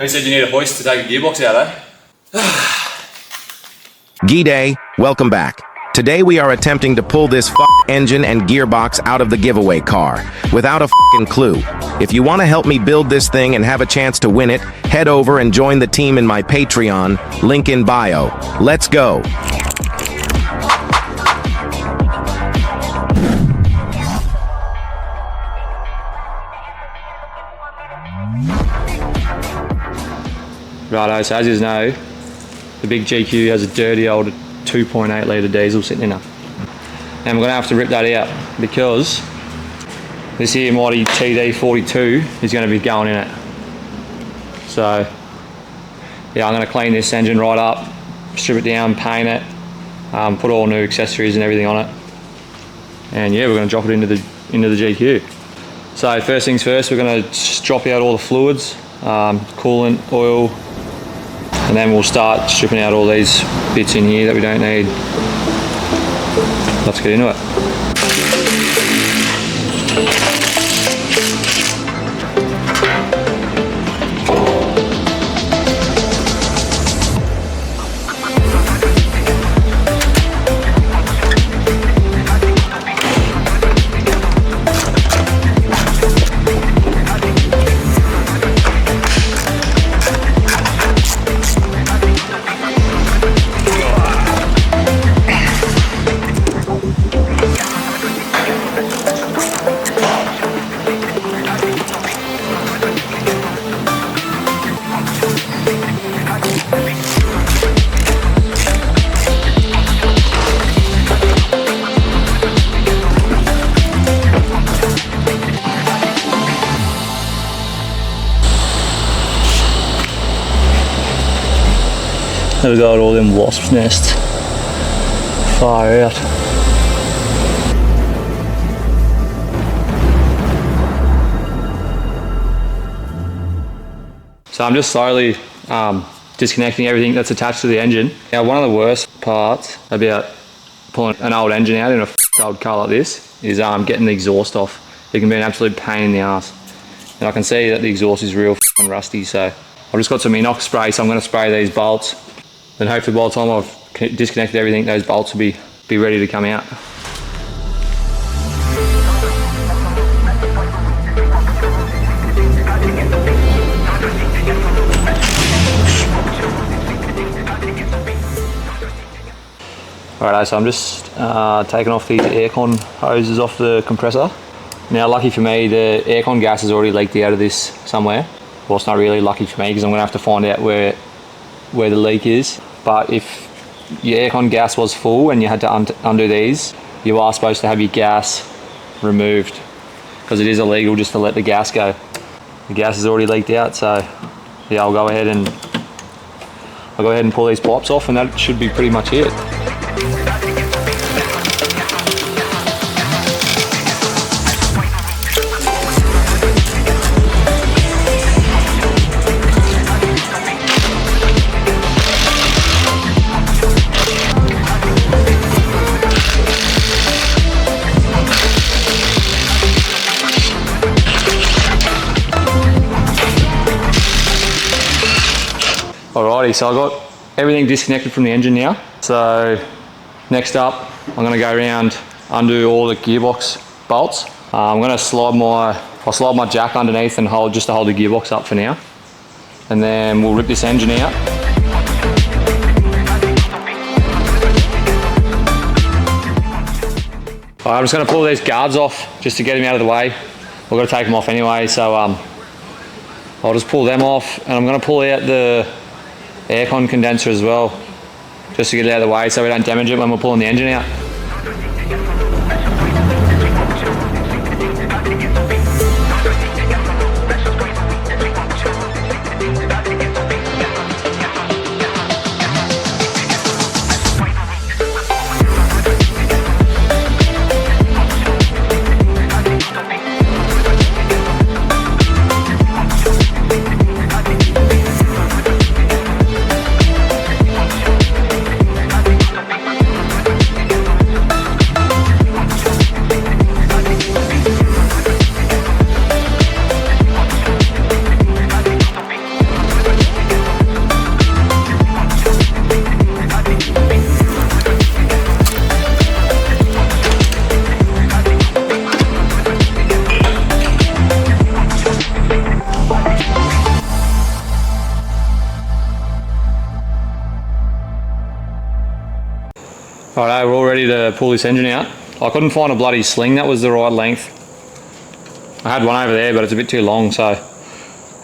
Who said you need a hoist to take a gearbox out, eh? G'day, welcome back. Today we are attempting to pull this engine and gearbox out of the giveaway car, without a clue. If you want to help me build this thing and have a chance to win it, head over and join the team in my Patreon, link in bio. Let's go! Righto, so as you know, the big GQ has a dirty old 2.8 litre diesel sitting in it. And we're going to have to rip that out because this here mighty TD42 is going to be going in it. So yeah, I'm going to clean this engine right up, strip it down, paint it, put all new accessories and everything on it. And yeah, we're going to drop it into the GQ. So first things first, we're going to drop out all the fluids, coolant, oil, and then we'll start stripping out all these bits in here that we don't need. Let's get into it. There we got all them wasps' nests. Far out. So I'm just slowly disconnecting everything that's attached to the engine. Now one of the worst parts about pulling an old engine out in a old car like this is getting the exhaust off. It can be an absolute pain in the ass. And I can see that the exhaust is real rusty, so I've just got some inox spray, so I'm going to spray these bolts. Then hopefully by the time I've disconnected everything, those bolts will be ready to come out. Alright, so I'm just taking off these aircon hoses off the compressor. Now lucky for me, the aircon gas has already leaked out of this somewhere. Well, it's not really lucky for me because I'm going to have to find out where the leak is. But if your aircon gas was full and you had to undo these, you are supposed to have your gas removed because it is illegal just to let the gas go. The gas is already leaked out, so yeah, I'll go ahead and pull these pipes off, and that should be pretty much it. Alrighty, so I got everything disconnected from the engine now. So next up, I'm going to go around, undo all the gearbox bolts. I'm going to slide my jack underneath and hold the gearbox up for now. And then we'll rip this engine out. Alright, I'm just going to pull these guards off just to get them out of the way. We've got to take them off anyway, so I'll just pull them off, and I'm going to pull out the aircon condenser as well, just to get it out of the way so we don't damage it when we're pulling the engine out. Alright, we're all ready to pull this engine out. I couldn't find a bloody sling that was the right length. I had one over there, but it's a bit too long, so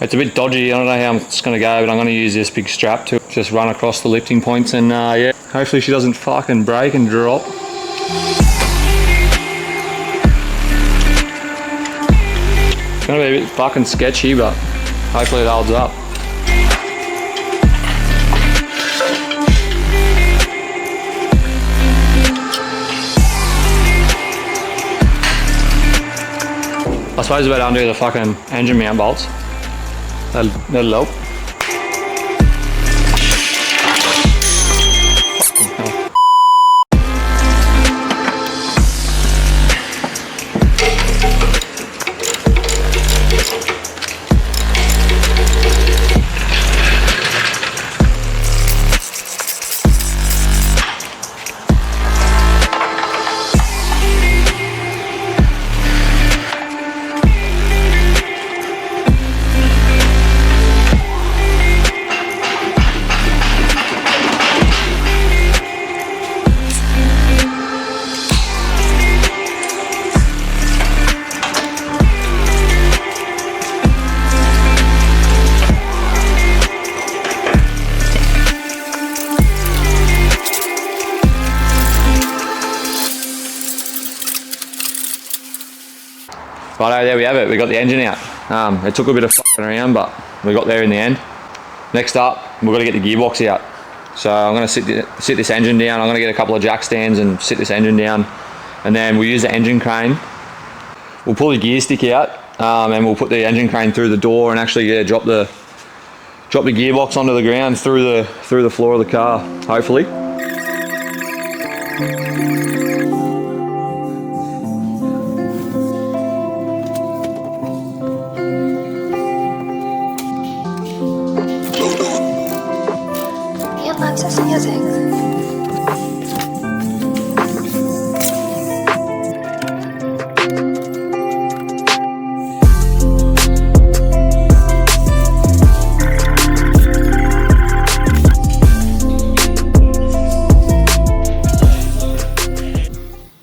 it's a bit dodgy. I don't know how it's going to go, but I'm going to use this big strap to just run across the lifting points, and yeah, hopefully she doesn't fucking break and drop. It's going to be a bit fucking sketchy, but hopefully it holds up. I suppose I better undo the fucking engine mount bolts. That'll help. Righto, there we have it. We got the engine out. It took a bit of fucking around, but we got there in the end. Next up, we've got to get the gearbox out. So I'm going to sit this engine down. I'm going to get a couple of jack stands and sit this engine down, and then we'll use the engine crane. We'll pull the gear stick out, and we'll put the engine crane through the door and actually drop the gearbox onto the ground through the floor of the car, hopefully. Access music.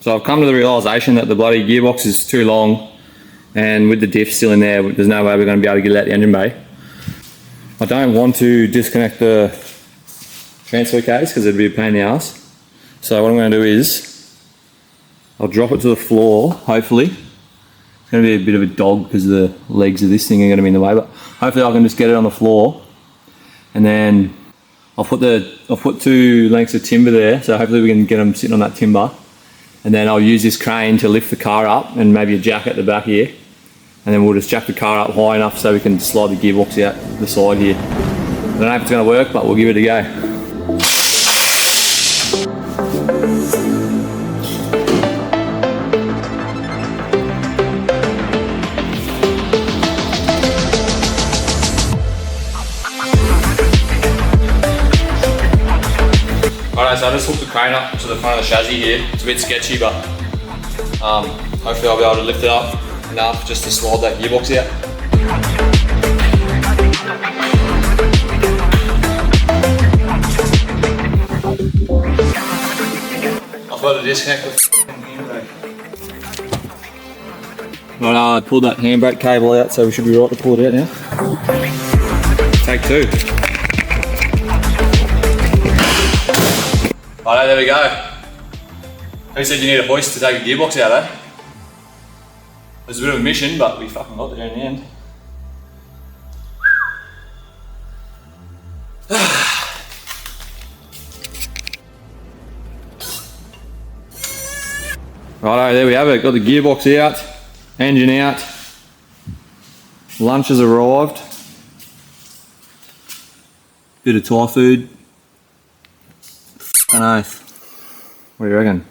So I've come to the realisation that the bloody gearbox is too long, and with the diff still in there, there's no way we're going to be able to get it out the engine bay. I don't want to disconnect the transfer case because it'd be a pain in the ass. So what I'm going to do is I'll drop it to the floor, hopefully. It's going to be a bit of a dog because the legs of this thing are going to be in the way, but hopefully I can just get it on the floor, and then I'll put 2 lengths of timber there, so hopefully we can get them sitting on that timber, and then I'll use this crane to lift the car up and maybe a jack at the back here, and then we'll just jack the car up high enough so we can slide the gearbox out the side here. I don't know if it's going to work, but we'll give it a go. Alright, so I just hooked the crane up to the front of the chassis here. It's a bit sketchy, but hopefully I'll be able to lift it up enough just to slide that gearbox out. I've got to disconnect the handbrake. Right, I pulled that handbrake cable out, so we should be right to pull it out now. Take 2. Alright, there we go. Who said you need a hoist to take a gearbox out, eh? It was a bit of a mission, but we fucking got there in the end. Righto, there we have it. Got the gearbox out, engine out, lunch has arrived, bit of Thai food. Nice. What do you reckon?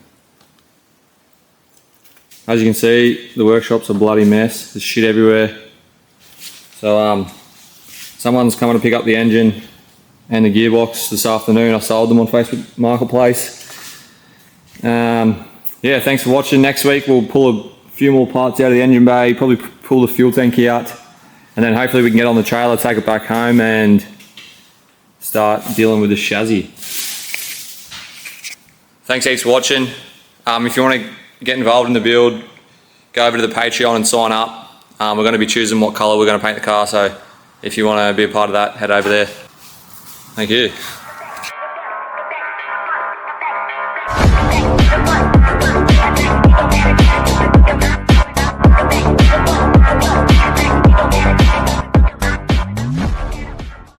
As you can see, the workshop's a bloody mess. There's shit everywhere. So someone's coming to pick up the engine and the gearbox this afternoon. I sold them on Facebook Marketplace. Yeah, thanks for watching. Next week we'll pull a few more parts out of the engine bay, probably pull the fuel tank out, and then hopefully we can get on the trailer, take it back home and start dealing with the chassis. Thanks heaps for watching. If you want to get involved in the build, go over to the Patreon and sign up. We're going to be choosing what colour we're going to paint the car, so if you want to be a part of that, head over there. Thank you.